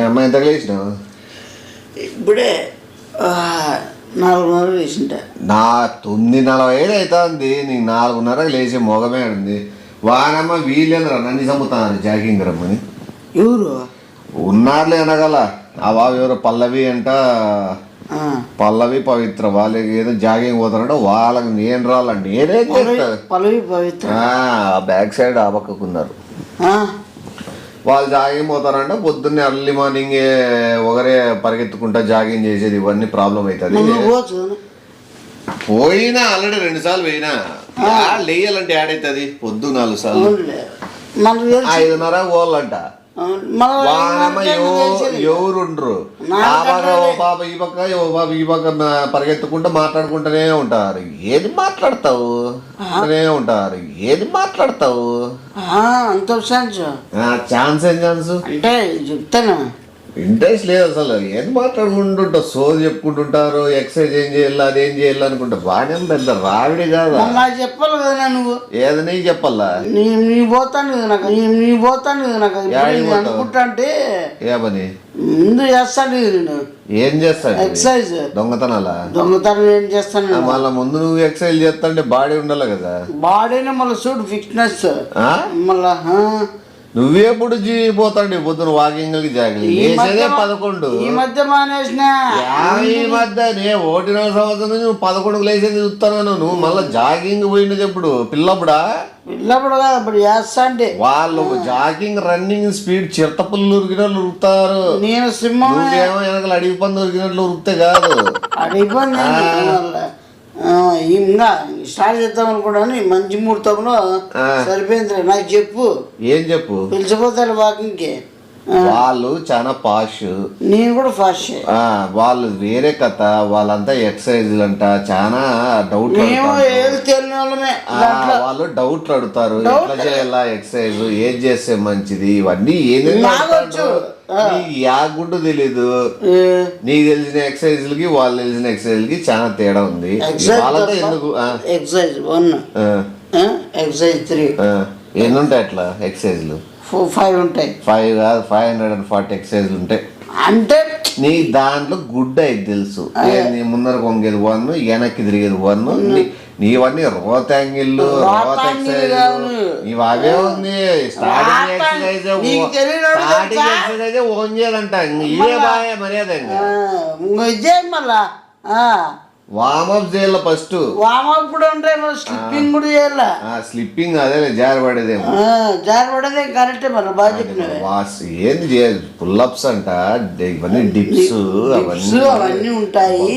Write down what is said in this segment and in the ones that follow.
అమ్మాయి ఎంతకు లేచినావు? ఇప్పుడే 4:30 లేచింట. నా 9:45 అవుతుంది. నీకు 4:30 లేచే మొగమే ఉంది. వానమ్మ వీళ్ళేంద్ర నన్ను చంపుతున్నారు జాగింగ్ రమ్మని. ఎవరు ఉన్నారులే అనగల ఆ బాబు ఎవరో పల్లవి అంట, పల్లవి పవిత్ర వాళ్ళకి ఏదో జాగింగ్ పోతారంట. వాళ్ళకి నేను రాళ్ళ నేనేం చేస్తా. పల్లవి పవిత్ర బ్యాక్ సైడ్ ఆ పక్కకున్నారు. వాళ్ళు జాగింగ్ పోతారంట. పొద్దున్నే అర్లీ మార్నింగ్ ఒకరే పరిగెత్తుకుంటా జాగింగ్ చేసేది. ఇవన్నీ ప్రాబ్లం అవుతుంది. పోయినా ఆల్రెడీ 2 సార్లు పోయినా. లేయాలంటే యాడవుతుంది? పొద్దు 4 సార్లు 5:30 పోవాలంట. ఎవరుండ్రు ఆ పక్క ఓ పాప ఈ పక్క ఓ పాప ఈ పక్క పరిగెత్తుకుంటూ మాట్లాడుకుంటూనే ఉంటారు. ఏది మాట్లాడతావు అంత ఛాన్స్ ఏం ఛాన్స్ అంటే చెప్తాను. ఇంట్రెస్ట్ లేదు అసలు. ఏది మాట్లాడుకుంటుంటావు, సోది చెప్పుకుంటుంటారు. ఎక్సర్సైజ్ ఏం చేయాలి అదేం చేయాలి అనుకుంటా. బాగానే పెద్ద రావిడి కాదా? చెప్పాలి కదా నువ్వు. ఏది నీకు చెప్పాలా? నీ పోతాను కదా నాకు అనుకుంటా. అంటే ఏమని ముందు చేస్తాను నేను. ఏం చేస్తాను? ఎక్సర్సైజ్. దొంగతనం ఏం చేస్తాను? మళ్ళీ ముందు నువ్వు ఎక్సర్సైజ్ చేస్తా బాడీ ఉండాలి కదా. బాడీనే మళ్ళీ చూడు ఫిట్నెస్ మళ్ళా. నువ్వెప్పుడు పోతాండి పొద్దున వాకింగ్ జాగింగ్? 11. ఈ మధ్య మానేసిన. ఈ మధ్య 1.5 సంవత్సరం నుంచి నువ్వు 11 లేచేది చూస్తాను. నువ్వు మళ్ళీ జాగింగ్ పోయినది ఎప్పుడు? పిల్లప్పుడా? పిల్లప్పుడు కాదు, అప్పుడు చేస్తా అంటే. వాళ్ళు జాగింగ్ రన్నింగ్ స్పీడ్ చిరతపుల్లు ఉరికినట్లు ఉరుకుతారు. నేను సింహం నువ్వేమో వెనకాల అడిగి పంది ఉరికినట్లు ఉరికితే కాదు. అడిగి పంది ఇంకా స్టార్ట్ చేద్దాం అనుకున్నాను. మంచి ముహూర్తంలో సరిపోయింది. నాకు చెప్పు. ఏం చెప్పు? పిలిచిపోతారు వాకింగ్కి. వాళ్ళు చాలా పాష్, నేను కూడా ఫాస్ట్. వాళ్ళు వేరే కథ. వాళ్ళంతా ఎక్సర్సైజ్ అంట చాలా డౌట్. వాళ్ళు డౌట్లు అడుగుతారు. ఎట్లా చేయాలా ఎక్సర్సైజ్, ఏం చేస్తే మంచిది, ఇవన్నీ ఏది గుడ్డు తెలీదు. నీకు తెలిసిన ఎక్సర్సైజ్లకి వాళ్ళు తెలిసిన ఎక్సర్సైజ్లకి చాలా తేడా ఉంది. వాళ్ళతో ఎందుకు ఎక్సర్సైజ్ 1 ఎక్సర్సైజ్ 3 ఎన్ని ఉంటాయి అట్లా ఎక్సర్సైజ్లు? 5 ఉంటాయి. 5 కాదు 540 ఎక్సర్సైజ్లు ఉంటాయి. అంటే నీ దాంట్లో గుడ్ అయితే తెలుసు. నీ ముందర కొంగేది 1, వెనక్కి తిరిగేది 1. నీవన్నీ రోత్ యాంగిల్ ఇవి అవే ఉంది. స్టార్టింగ్ ఎక్సర్సైజ్ ఓన్ చేయాలంట. ఇవే బాగా మర్యాద. మళ్ళా వామప్ చేయాల ఫస్ట్. వామప్ కూడా ఉంటాయి. స్లిప్పింగ్ కూడా చేయాల. స్లిప్పింగ్ అదే జారబడేదేమో. జారబడేదే కరెక్టే. మన బాగా చెప్పినవి. ఏంది చేయాలి? పుల్అప్స్ అంట, ఇవన్నీ డిప్స్ అవన్నీ ఉంటాయి.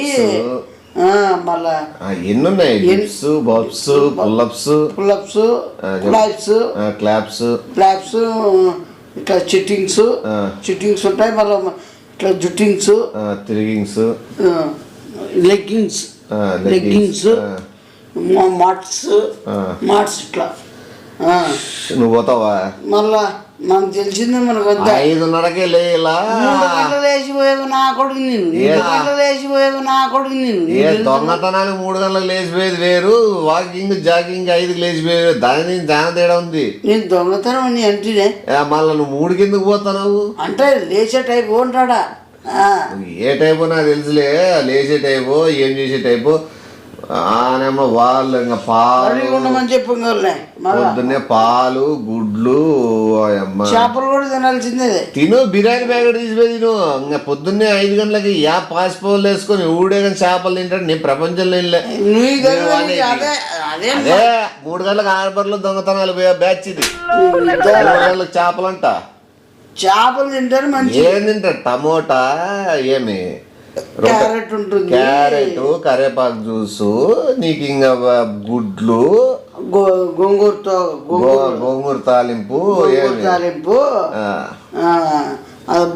మళ్ళా ఎన్ని ఉన్నాయి? డిప్స్, బబ్స్, పుల్అప్స్, క్లాప్స్, ఇట్లా చిట్టింగ్స్ ఉంటాయి. మళ్ళీ ఇట్లా జుట్టింగ్స్, తిరిగింగ్స్, లెగ్గింగ్స్, మార్ట్స్ ఇట్లా. నువ్వు పోతావా? మళ్ళా మనకు తెలిసిందే. మనకు 5:30కే లేలా. 3 గంటలు లేచిపోయేది నా కొడుకు నేను. దొంగతనానికి 3 గంటలకు లేచిపోయేది వేరు, వాకింగ్ జాగింగ్ 5కి లేచిపోయేది. దాని చాలా తేడా ఉంది. నేను దొంగతనం అని అంటేనే మళ్ళీ నువ్వు 3 కిందకు పోతున్నావు అంటే లేచే టైప్ ఉంటాడా? ఏ టైపు నాకు తెలుసులే. లేచే టైపు, ఏం చేసే టైపు. వాళ్ళు ఇంకా పాలు పొద్దున్నే పాలు, గుడ్లు, చేపలు కూడా తినాల్సిందే. తిను. బిర్యానీ ప్యాకెట్ తీసిపోయి తిను. ఇంకా పొద్దున్నే 5 గంటలకి పాసిపోలు వేసుకొని ఊడే కానీ చేపలు తింటాడు. నేను ప్రపంచంలో అదే 3 గంటలకు హార్బర్లో దొంగతనాలు పోయా బ్యాచ్ ఇది. 3 గంటలకు చేపలంట. చేపలు తింటారు మంచి. ఏం తింటారు? టమోటా, ఏమి క్యారెట్ ఉంటుంది, క్యారెట్, కరేపాకు జ్యూసు, నీకు ఇంకా గుడ్లు, గోంగూర తాలింపు,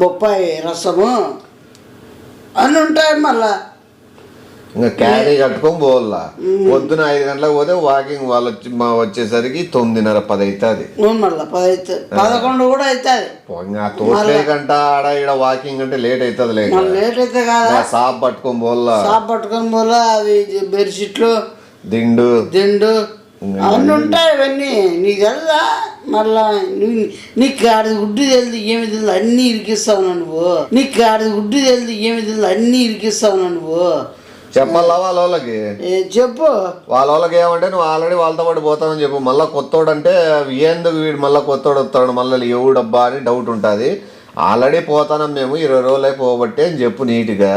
బొప్పాయి రసము అన్నీ ఉంటాయి. మళ్ళా ఇంకా క్యారీ కట్టుకొని పోవాలా. పొద్దున 5 గంటలకు పోతే వాకింగ్ వాళ్ళు వచ్చేసరికి 9:30 10 అవుతుంది. మళ్ళీ 10 11 కూడా అవుతుంది. ఇంకా తోటే గంట ఆడ ఈడ వాకింగ్ అంటే లేట్ అవుతుంది. లేట్ అయితే కాదా? షాప్ పట్టుకొని పోవాలా. అవి బెడ్షీట్లు, దిండు, అవన్నీ ఉంటాయి అవన్నీ నీకు తెలుదా మళ్ళా నీకు ఆడి గుడ్డు తెలియదు ఏమి తెలియదు అన్నీ ఇరికిస్తావు నువ్వు నీకు ఆడి గుడ్డు తెలియదు ఏమి తెలియదు అన్నీ ఇరికిస్తావు నువ్వు చెప్పాలా వాళ్ళకి చెప్పు వాళ్ళకి ఏమంటే నువ్వు ఆల్రెడీ వాళ్ళతో పాటు పోతావని చెప్పు. మళ్ళీ కొత్తోడు అంటే ఎందుకు వీడు మళ్ళీ కొత్తోడు వస్తాడు మళ్ళీ ఎవడబ్బా అని డౌట్ ఉంటుంది. ఆల్రెడీ పోతానం మేము 20 రోజులు పోబట్టే అని చెప్పు. నీట్గా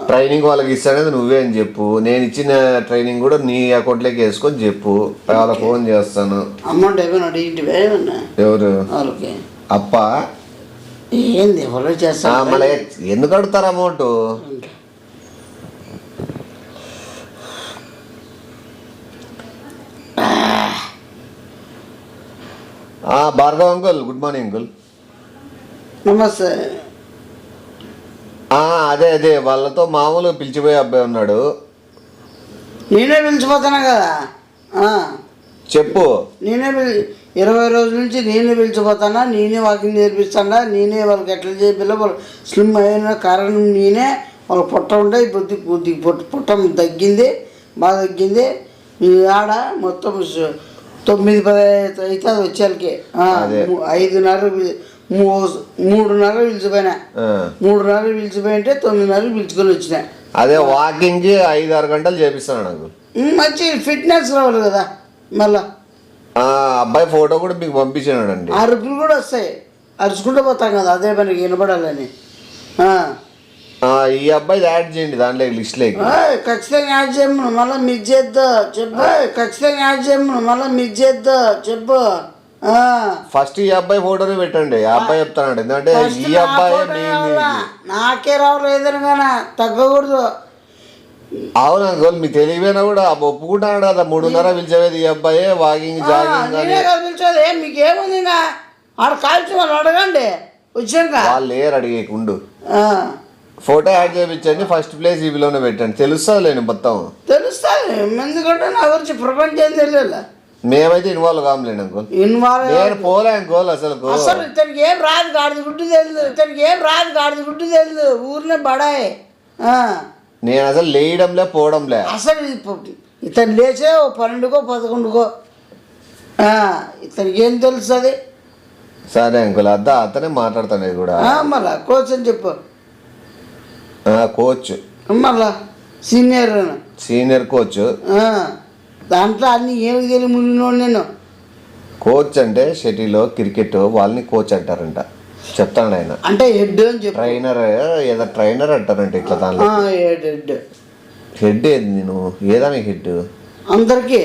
ట్రైనింగ్ వాళ్ళకి ఇస్తానేది నువ్వే అని చెప్పు. నేను ఇచ్చిన ట్రైనింగ్ కూడా నీ అకౌంట్లోకి వేసుకొని చెప్పు. వాళ్ళకి ఫోన్ చేస్తాను. అమౌంట్ ఏమైనా అడిగింటివే ఎవరు వాళ్ళకి అప్ప ఏంది ఎవరో చేస్తా మళ్ళీ ఎందుకు అడుగుతారు amount? Bhargav uncle good morning uncle. నమస్తే. అదే వాళ్ళతో మామూలుగా పిలిచిపోయే అబ్బాయి ఉన్నాడు. నేనే పిలిచిపోతున్నా కదా. చెప్పు. నేనే 20 రోజుల నుంచి నేనే పిలిచిపోతానా, నేనే వాకింగ్ నేర్పిస్తాడా, నేనే వాళ్ళకి ఎట్లా చేయాలో వాళ్ళు స్లిమ్ అయిన కారణం నేనే. వాళ్ళకి పొట్ట ఉంటే కొద్ది పొట్ట తగ్గింది, బాగా తగ్గింది. ఈ ఆడ మొత్తం 9-10 అయితే అది వచ్చేళ్ళకి 5:30 3:30 పిలిచిపోయినా. 3:30 పిలిచిపోయింటే 9:30 పిలుచుకొని వచ్చినా. అదే వాకింగ్ 5-6 గంటలు చేపిస్తాను నాకు. మంచి ఫిట్నెస్ రావాలి కదా. మళ్ళా అబ్బాయి ఫోటో కూడా మీకు పంపించానండి. అరుపులు కూడా వస్తాయి, అరుచుకుంటూ పోతాం కదా, అదే పనికి వినపడాలని. ఈ అబ్బాయి యాడ్ చేయండి దాంట్లో లిస్ట్లోకి. ఖచ్చితంగా యాడ్ చేయము మళ్ళీ మిస్ చేద్దా చెప్పు. ఖచ్చితంగా యాడ్ చేయము మళ్ళీ మిస్ చేద్దా చెప్పు. ఫస్ట్ ఈ అబ్బాయి ఫోటోనే పెట్టండి. ఆ అబ్బాయి చెప్తానండి ఎందుకంటే ఈ అబ్బాయి నాకే రావు ఏదైనా తగ్గకూడదు. అవును అంకుల్ మీ తెలివైనా కూడా ఒప్పుకుంటాడు కదా. 3:30 పిలిచేది ఈ అబ్బాయి వాకింగ్ జాగింగ్ పిలిచేది. మీకు ఏముంది ఆడ కాల్చి వాళ్ళు అడగండి వచ్చాక. వాళ్ళు లేరు అడిగేకుండు. ఫోటో యాడ్ చేయించండి. ఫస్ట్ ప్లేస్ ఈవిలోనే పెట్టండి. తెలుస్తుంది లేని మొత్తం తెలుస్తుంది. ఎందుకంటే నా గురించి ప్రపంచం తెలియదు. మేమైతే ఇన్వాల్వ్ కావలేండి అంకుల్. నేను పోలే అంకుల్ అసలు ఇతనికి ఏం రాదు గాడిద గుడ్డు తెలియదు ఊరినే బడాయి. నేను అసలు లేయడంలే పోవడంలే. అసలు ఇతను లేచే 12కో 11కో ఇతనికి ఏం తెలుస్తుంది. సరే అంకుల్ అతనే మాట్లాడతాను కూడా. మళ్ళా కోచ్ అని చెప్పు. కోచ్ మళ్ళా సీనియర్ కోచ్. దాంట్లో అన్ని ఏమి తెలియ ముందు నేను. కోచ్ అంటే షటిల్ క్రికెట్ వాళ్ళని కోచ్ అంటారంట. చెప్తాను ఆయన అంటే హెడ్ అని చెప్పి ట్రైనర్ ఏదో ట్రైనర్ అంటారంట. ఇట్లా దాంట్లో హెడ్ ఏది నేను ఏదాని హెడ్ అందరికి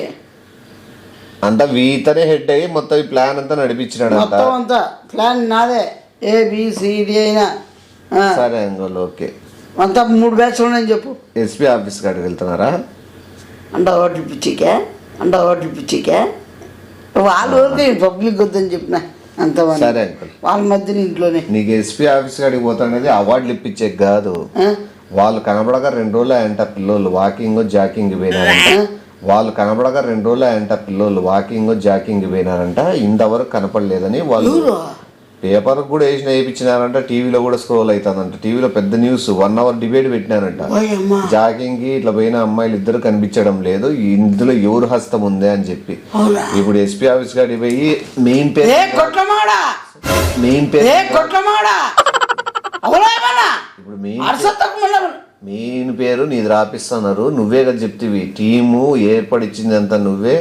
అంతా వీతనే హెడ్ అయ్యి మొత్తం ఈ ప్లాన్ అంతా నడిపించినాడు. అంతా ప్లాన్ నాదే ABCD అయినా. సరే అంకుల్ ఓకే. అంతా 3 బ్యాచ్లు ఉన్నాయని చెప్పు. ఎస్పీ ఆఫీస్ కాడికి వెళ్తున్నారా? అంట హోటల్ పిచ్చికే వాళ్ళ ఊరికి పబ్లిక్ వద్దని చెప్పిన అంతమంది. సరే అంకుల్ వాళ్ళ మధ్యన ఇంట్లోనే నీకు ఎస్పీ ఆఫీస్ కాడికి పోతానేది అవార్డులు ఇప్పించే కాదు. వాళ్ళు కనబడక 2 రోజులు అంట పిల్లలు వాకింగ్ జాకింగ్ పోయినారంట. వాళ్ళు కనబడక 2 రోజులు అంట పిల్లలు వాకింగ్ జాకింగ్ పోయినారంట. ఇంతవరకు కనపడలేదని వాళ్ళు పేపర్ కూడా వేయించినారంట. టీవీలో కూడా స్క్రోల్ అవుతుందంట. టీవీలో పెద్ద న్యూస్ 1 hour డిబేట్ పెట్టినారంట. జాగింగ్ ఇట్లా పోయిన అమ్మాయిలు ఇద్దరు కనిపించడం లేదు, ఇందులో ఎవరు హస్తం ఉంది అని చెప్పి. ఇప్పుడు ఎస్పీ ఆఫీస్ కాడి పోయి మెయిన్ పేరు ఇప్పుడు మెయిన్ పేరు నీది రాపిస్తున్నారు. నువ్వే కదా చెప్తివి. టీము ఏర్పడిచ్చింది అంతా నువ్వే.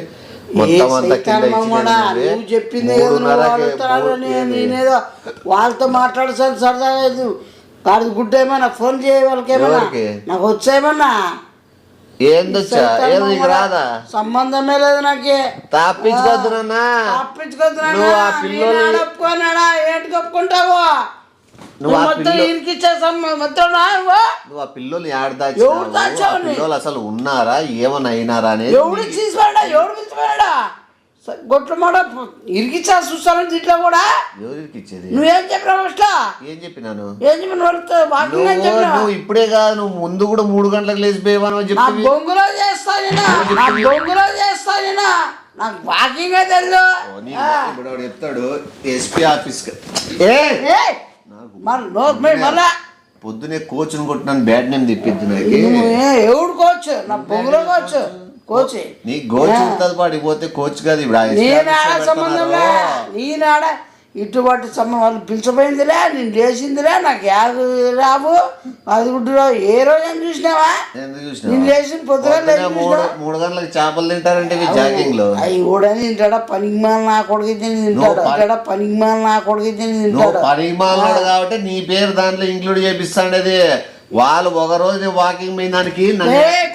మొత్తం అంతా చెప్పింది నేనేదో వాళ్ళతో మాట్లాడసాను సరదాగా. కాదు గుడ్డ ఏమన్నా ఫోన్ చేయ వాళ్ళకేమన్నా నాకు వచ్చాయేమన్నా రాదా? సంబంధమే లేదు నాకే. తప్పించుకోద్దునా ఒప్పుకున్నాడా ఏంటి ఒప్పుకుంటావు? నువ్వు ఆ పిల్లలు పిల్లలు అసలు ఉన్నారా ఏమన్నా అయినారా అనేది ఎవడు తీసిపోయాడా? ఎవడు పిలిచిపోయాడా? గొట్ల మాట ఇరికిచ్చా చూస్తాను దీంట్లో కూడా. ఎవరికిచ్చేది? నువ్వేం చెప్పినావు? ఫస్ట్ ఏం చెప్పినాను? నువ్వు ఇప్పుడే కాదు నువ్వు ముందు కూడా 3 గంటలకు లేచిపోయేవాను అని చెప్పి బొంగులో చేస్తాను నాకు వాకింగ్ తెలుసు. ఇప్పుడు చెప్తాడు ఎస్పీ ఆఫీస్ మళ్ళా పొద్దునే కోచ్ని కొట్టినాను బ్యాడ్ నేమ్ తెప్పిద్దు నాకు. ఎవడు కోచ్? నా బొంగులో కోచ్ నీ గోచ్ ఉంటుంది పడిపోతే కోచ్ కాదు ఇప్పుడు నేనాడ సంబంధంలే నేనాడ ఇటువంటి సంబంధం వాళ్ళు పిలిచిపోయిందిలే నేను లేచిందిలే నాకు యాగు రావు అది గుడ్డు ఏ రోజు అని చూసినావా నేను లేచిన పొద్దుగా 3 గంటలకు చేపలు తింటారంటే జాగింగ్ లో అవి కూడా తింటాడా పనికిమాల నా కొడుకు తింటాడా పనికిమాల నా కొడుకు తింటాడు పనికిమాలన్నాడు కాబట్టి నీ పేరు దాంట్లో ఇంక్లూడ్ చేపిస్తాండేది వాళ్ళు ఒక రోజు వాకింగ్ పోయినానికి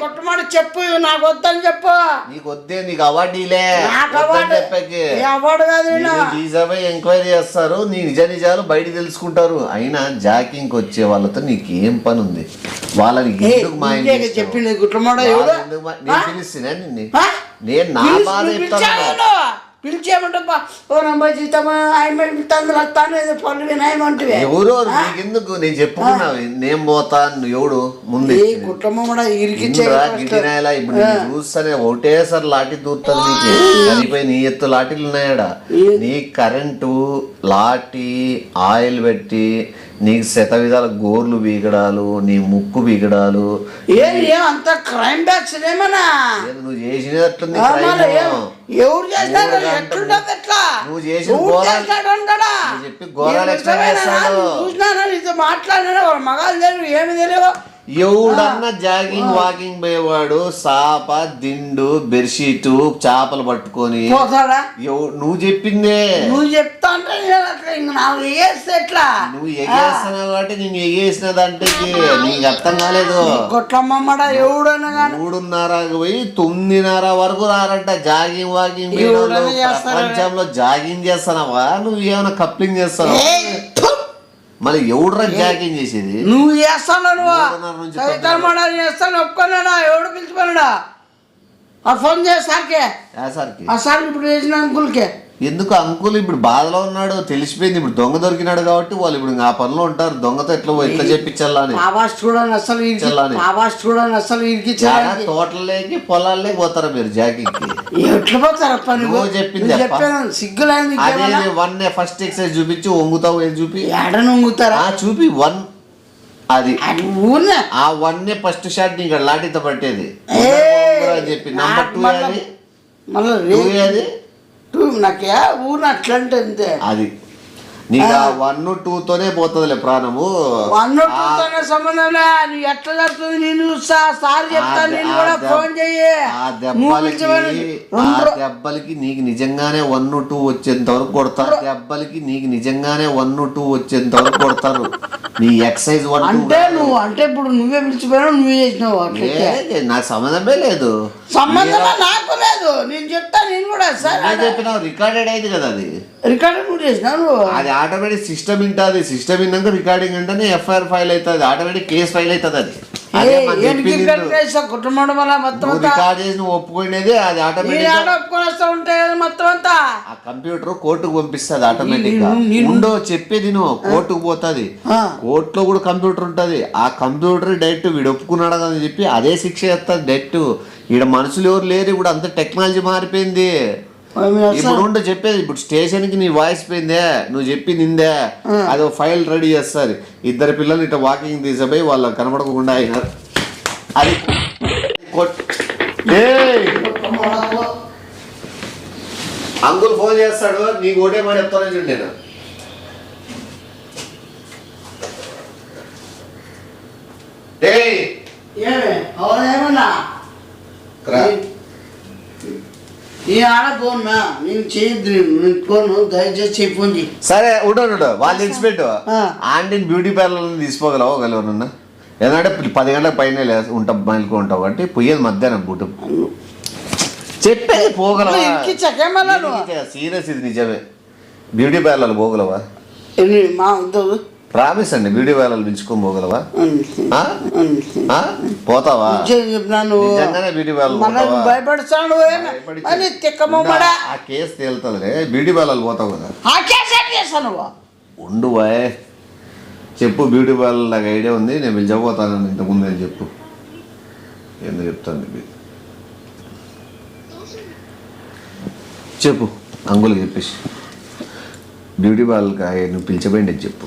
కొట్టమాట చెప్పు నాకు వద్దని చెప్పు నీకు వద్దే నీకు అవార్డీలే అవార్డు కాదు ఎంక్వైరీ చేస్తారు నీ నిజాలు బయట తెలుసుకుంటారు. అయినా జాకింగ్ వచ్చే వాళ్ళతో నీకేం పని ఉంది? వాళ్ళని చెప్పింది గుట్లమాట పిలిస్తున్నా నిన్ను నేను నా బాధ చెప్తాను పిలిచేమంటా ఓ నమ్మ జీతమా ఆయన పిలుతాను ఏదో పనులు వినాయమంటే ఎవరో నీకెందుకు నేను చెప్పుకున్నావు నేను పోతా ఎవడు ముందు కుటుంబం కూడా గిటినాయలా ఇప్పుడు చూస్తానే ఒకటేసారి లాఠీ దూరుతుంది నీకు చనిపోయి నీ ఎత్తు లాఠీలు ఉన్నాయడా నీ కరెంటు లాఠీ ఆయిల్ పెట్టి నీకు విధాల గోర్లు బీగడాలు నీ ముక్కు బీగడాలు అంత క్రైమ్ బ్యాక్స్ ఏమన్నా నువ్వు చేసినట్టుంది ఎవరు చేస్తారు నువ్వు చేసిన చెప్పి ఘోరాలు ఎక్స్ప్లెయిన్ చేస్తాడు చూసినా మాట్లాడినా వాళ్ళ మగాలు తెలియదు ఏమి తెలియదు ఎవడన్నా జాగింగ్ వాకింగ్ పోయేవాడు సాప దిండు బెడ్షీట్ చేపలు పట్టుకొని నువ్వు చెప్పిందే నువ్వు చెప్తా అంటే ఎట్లా నువ్వు ఎగేస్తున్నావు కాబట్టి నేను ఎగేసినదంటే నీకు అర్థం కాలేదు. కొట్లమ్మడ ఎవడన్నా 3:30 పోయి 9:30 వరకు రారంట జాగింగ్ వాకింగ్ ప్రపంచంలో జాగింగ్ చేస్తున్నావా నువ్వు ఏమైనా కప్లింగ్ చేస్తావా? మళ్ళీ ఎవడురా జాగింగ్ చేసేది నువ్వు చేస్తాను చేస్తాను ఒప్పుకున్నాడా ఎవడు పిలిచిపోయినాడా ఫోన్ చేసాకే సార్ ఇప్పుడు చేసిన అంకుల్కే ఎందుకు అంకుల్ ఇప్పుడు బాధలో ఉన్నాడు తెలిసిపోయింది. ఇప్పుడు దొంగ దొరికినాడు కాబట్టి వాళ్ళు ఇప్పుడు ఆ పనిలో ఉంటారు. దొంగతో ఎట్లా చెప్పించాలని తోటలోకి పొలాల్లోకి పోతారా మీరు జాగింగ్ ఎట్లా పోతారా నువ్వు చెప్పింది సిగ్గులేదు. అదే ఫస్ట్ ఎక్సర్సైజ్ చూపించి వంగుతావు ఏది చూపి ఎడను వంగుతారా చూపి 1 అది ఆ 1 ఫస్ట్ షాట్ నీకు లాఠీతో పట్టేది చెప్పి నంబర్ 2 అది మళ్ళీ అది నాకు ఊరు అట్లంటే అంతే అది నీకు 1, 2తోనే పోతుందిలే ప్రాణము. 1, 2తోనే సంబంధం లే నువ్వు ఎట్లా జరుగుతుంది నేను సార్ చెప్తాను నేను కూడా ఫోన్ చెయ్యి. ఆ దెబ్బలకి నీకు నిజంగానే 1, 2 వచ్చేంత వరకు కొడతారు. దెబ్బలకి నీకు నిజంగానే 1, 2 వచ్చేంత వరకు కొడతారు. నీ ఎక్సైజ్ 1, 2 అంటే నువ్వు అంటే ఇప్పుడు నువ్వే పిలిచిపోయినావు నువ్వే చేసినావు నాకు సంబంధమే లేదు. సంబంధం నాకు లేదు నేను చెప్తా నేను కూడా సార్ చెప్పినావు రికార్డెడ్ అయింది కదా అది రికార్డింగ్ కూడా చేసినావు అది ఆటోమేటిక్ సిస్టమ్ వింటుంది. సిస్టమ్ విన్నాక రికార్డింగ్ అంటేనే ఎఫ్ఐఆర్ ఫైల్ అవుతుంది ఆటోమేటిక్ కేసు ఫైల్ అవుతుంది. అది రికార్డ్ చేసి నువ్వు ఒప్పుకునేది అది ఆటోమేటిక్ మొత్తం అంతా ఆ కంప్యూటర్ కోర్టుకు పంపిస్తుంది ఆటోమేటిక్ గా. ఉండో చెప్పేది నువ్వు కోర్టుకు పోతుంది. కోర్టులో కూడా కంప్యూటర్ ఉంటుంది. ఆ కంప్యూటర్ డైరెక్ట్ వీడు ఒప్పుకున్నాడు కదా అని చెప్పి అదే శిక్ష చేస్తుంది డైరెక్ట్. ఈడ మనుషులు ఎవరు లేరు ఇప్పుడు అంత టెక్నాలజీ మారిపోయింది. ఇప్పుడు ఉంటే చెప్పేది ఇప్పుడు స్టేషన్ కి నీ వాయిస్ పోయిందే నువ్వు చెప్పింది ఇందే అది ఫైల్ రెడీ చేస్తారు. 2 పిల్లలు ఇట్లా వాకింగ్ తీసిపోయి వాళ్ళు కనబడకుండా అయినారు. అది అంకుల్ ఫోన్ చేస్తాడు నీకు ఒకటే మాట చెప్తాను చూడండి నేను సరే ఉండడు వాళ్ళు తెలిసిపెట్టు ఆంటీని బ్యూటీ పార్లర్ తీసుకోగలవా ఒకవేళ ఎందుకంటే 10 గంటలకు పైన ఉంటాం మైలుకు ఉంటావు కాబట్టి పోయేది మధ్యాహ్నం బూటు చెప్పేది పోగలవా సీరియస్ ఇది నిజమే బ్యూటీ పార్లర్ పోగలవా ప్రామిస్ అండి బ్యూటీ పార్లర్ పిలుచుకొని పోగలవా పోతావా నిజంగానే బ్యూటీ పార్లర్ ఆ కేసు తేలుతుంది బ్యూటీ పార్లర్ పోతావు కదా ఉండు బాయ్ చెప్పు బ్యూటీ పార్లర్ నాకు ఐడియా ఉంది నేను పిలిచకపోతాను ఇంతకుముందు అని చెప్పు ఎందుకు చెప్తాను చెప్పు అంగులు చెప్పేసి బ్యూటీ పార్లర్కి నువ్వు పిలిచబోయింది చెప్పు.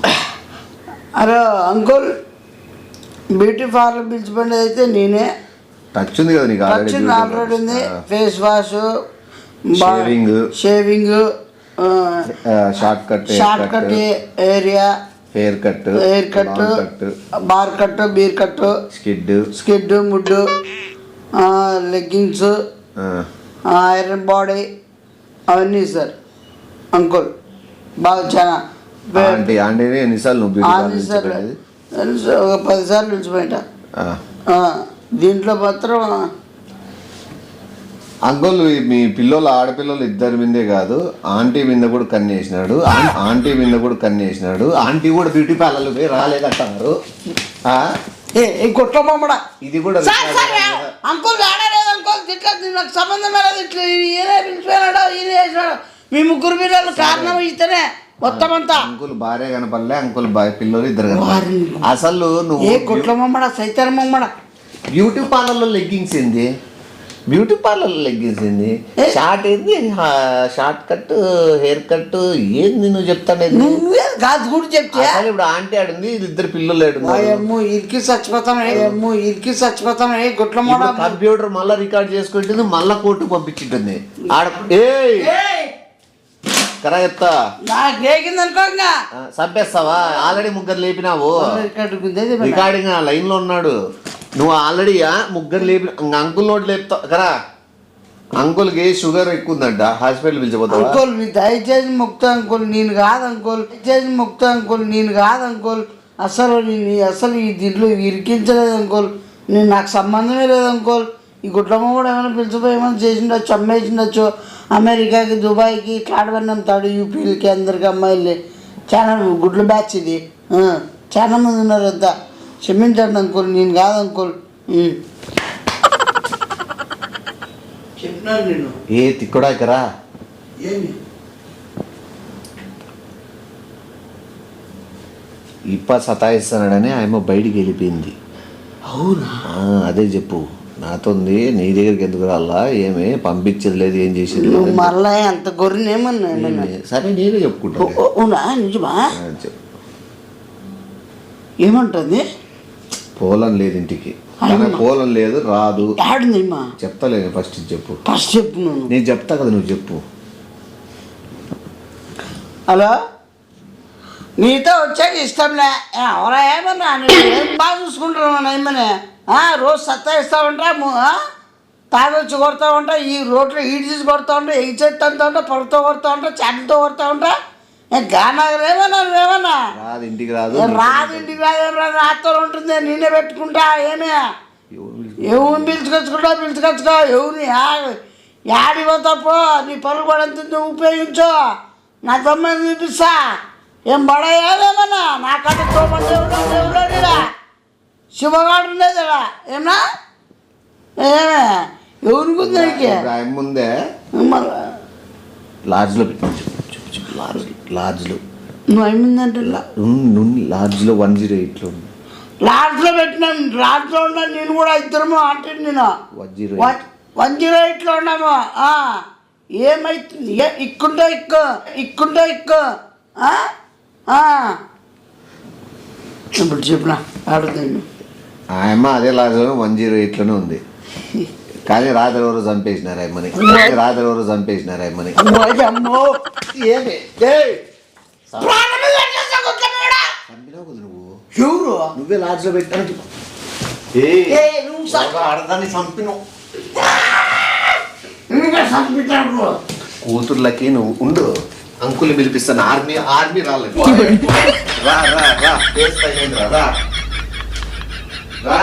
అరే అంకుల్ బ్యూటీ పార్లర్ పిలిచిపోయింది అయితే నేనే టచ్ ఉంది కదా నీకు ఆల్రెడీ ఉంది. Face wash, shaving, short cut area, hair cut, bar cut, beard cut, skid, ముడ్డు, లెగ్గింగ్స్, ఐరన్ బాడీ అవన్నీ సార్ అంకుల్. బాగా చాలా ఎన్నిసార్లు ఒక 10 సార్లు పిలిచిపోయిట. దీంట్లో మాత్రం అంకుల్ మీ పిల్లలు ఆడపిల్లలు ఇద్దరి మీదే కాదు ఆంటీ మీద కూడా కన్నేసినాడు. ఆంటీ కూడా బ్యూటీ పార్లర్లు పోయి రాలేదంటున్నారు. కొట్టమమ్మడా ఇది కూడా అంకుల్ ఆడలేదు అంకుల్, ఇట్లా నాకు సంబంధం లేదు. ఇట్లా ఈయనే పిలిచిపోయినాడు, ఈయన చేసినాడు. మీ ముగ్గురు పిల్లలు కారణం ఇతనే మొత్తం అంతా. అంకుల్ భార్య కనపడలే, అంకుల్ పిల్లలు ఇద్దరు కనపడలే. అసలు నువ్వు కొట్లమమ్మడా సైతారమమ్మడా బ్యూటీ పార్లర్లో లెగ్గింగ్స్ ఏంది? షార్ట్ ఏంది, షార్ట్ కట్, హెయిర్ కట్ ఏంది నువ్వు చెప్తాను కాదు కూడా చెప్తే. ఇప్పుడు ఆంటీ ఆడింది, ఇద్దరు పిల్లలు ఇరికి చచ్చిపోతాను గుట్లమోడ. కంప్యూటర్ మళ్ళీ రికార్డ్ చేసుకుంటుంది, మళ్ళా కోర్టుకు పంపించింటుంది. కరా చెప్తా చంపేస్తావా? ఆల్రెడీ ముగ్గురు లేపినావు, రికార్డింగ్ లైన్ లో ఉన్నాడు. నువ్వు ఆల్రెడీ ముగ్గురు లేపి అంకుల్ నోటి లేపుతావు కదా. అంకుల్కి షుగర్ ఎక్కువ ఉందంట, హాస్పిటల్ పిలిచిపోతావు. అంకుల్ దయచేసి ముక్త అంకుల్, నేను కాదు అంకుల్. అసలు ఈ దీంట్లో ఇరికించలేదు అంకుల్. నాకు సంబంధమే లేదు అంకుల్. ఈ గుడ్లమ్మ కూడా ఏమైనా పిలిచిపోయి ఏమైనా చేసిండొచ్చు, అమ్మేసిండొచ్చు. అమెరికాకి, దుబాయ్కి ఇట్లా ఆడవన్నీ అమ్ముతాడు. యూపీలకి అందరికి అమ్మాయిలు చాలా గుడ్ల బ్యాచ్ ఇది. చాలా మంది ఉన్నారు అంతా. క్షమించండి అంకుల్, నేను కాదు అంకుల్. చెప్పినాను నేను. ఏ తిక్కుడాకరా ఏమి సతాయిస్తున్నాడని ఆయన బయటికి వెళ్ళిపోయింది. అవునా? అదే చెప్పు. నాతోంది, నీ దగ్గరికి ఎందుకు రాలా? ఏమి పంపించేది లేదు, ఏం చేసేది లేదు. మళ్ళా అంత గొర్రెనేమన్నా. సరే నేనే చెప్పుకుంటా. అవునా? నిజమా? ఏమంటుంది? పోలం లేదు ఇంటికి, పోలం లేదు, రాదు. చెప్తాలేదు. ఫస్ట్ చెప్పు. నేను చెప్తా కదా, నువ్వు చెప్పు. హలో, నీతో వచ్చాక ఇష్టంలే. ఎవరా ఏమన్నా బాగా చూసుకుంటున్నా ఏమని. రోజు సత్తాయిస్తామంటా, తాగొచ్చి కొడతా ఉంటా, ఈ రోడ్లో ఈడు తీసి కొడతా ఉంటా, ఎగి చెత్త అంతా ఉంటా, పళ్ళతో కొడతా ఉంటా, చెడ్డతో కొడతా ఉంటా. గానాగరేమన్నా నువ్వేమన్నా? రాదు ఇంటికి రాదు. రాత్రి ఉంటుంది, నేనే పెట్టుకుంటా. ఏమే ఎవరిని పిలుచుకొచ్చుకో. ఎవరిని యాడిపోతాపో, నీ పనులు కూడా ఎంత ఉపయోగించో. నా తొమ్మిది చూపిస్తా. ఏం బడయేమన్నా నాకంటే తోమంటే ఎవడా శుభగాడు ఉండేది ఏమన్నా? ఏమే ఎవరికి ఉంది నీకు? ముందే లాడ్జ్లో లాడ్జ్లో నువ్వు ఏమిందంటే లాడ్జ్లో 108లో ఉంది. లాడ్జ్లో పెట్టినాను, లాడ్జ్లో ఉన్నాను నేను కూడా. ఇద్దరము అంటే నేను 108లో ఉన్నాము. ఏమైతుంది? ఇక్కుంటో ఇక్కు ఇప్పుడు చెప్పిన ఆడుతుంది. ఆయమ్మ అదే లాడ్జ్లో 108లోనే ఉంది. కానీ రాత్రి ఎవరు చంపేసినారు అమ్మని. నువ్వే లాడ్జ్లో పెట్టాను. కూతుర్లకి నువ్వు ఉండు, అంకుల్ని పిలిపిస్తాను. ఆర్మీ రాలేదు. రా